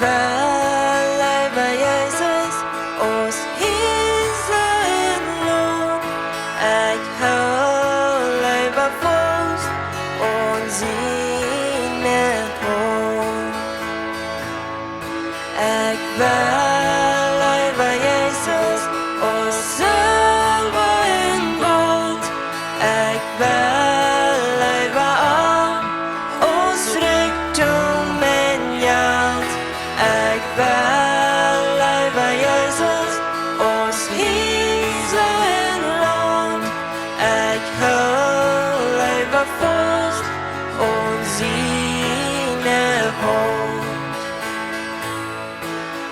wel leve Jesus oss hissen lån. Jag hör leva först och sine hånd. Jag wel leve Jesus oss selva en båt. Jag wel leve av oss rikdom en hjärt. Jag wel leve Jesus oss hisa en lån. Jag hör leva först och sine hånd.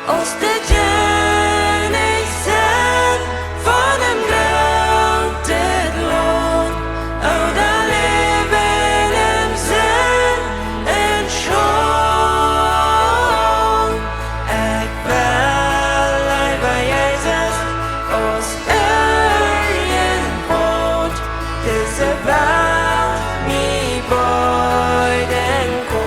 Oss det gärna sen för dem gråtet lån. Och där lever dem sen en sjån. Jag väl leva Jesus oss öjen bort. Tills det väl mi böjden kom.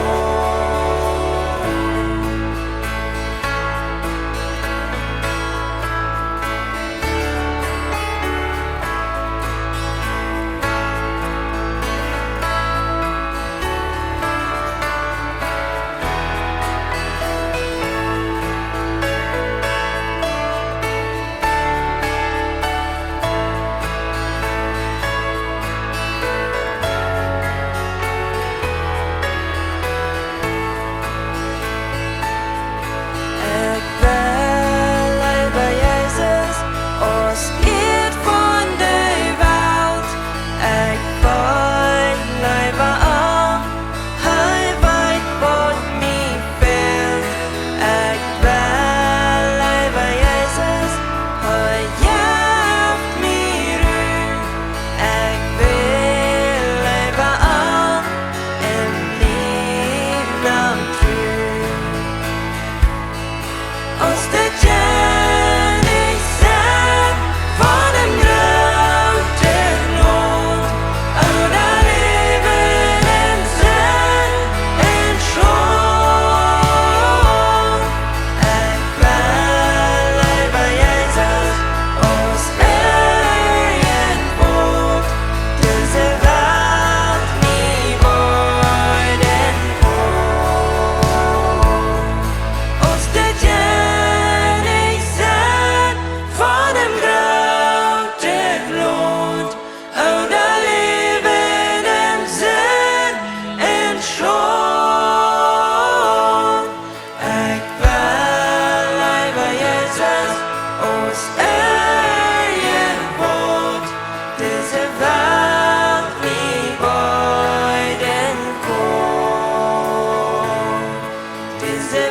Jag väl leva Jesus oss ed från dig valt. Jag väl leva av hej veit bort mi fält. Jag väl leva Jesus har hjälpt mi rygg. Jag vill leva av en livnam trygg. Oss det gärna sen för dem gråtet lån. Och där lever dem sen en sjån. Jag väl leva Jesus oss öjen bort. Tills det väl mi böjden kom. Oss det gärna sen för dem gråtet lån. Och där lever dem sen en sjån. Jag väl leva Jesus oss öjen bort. Tills det väl mi böjden kom. Tills det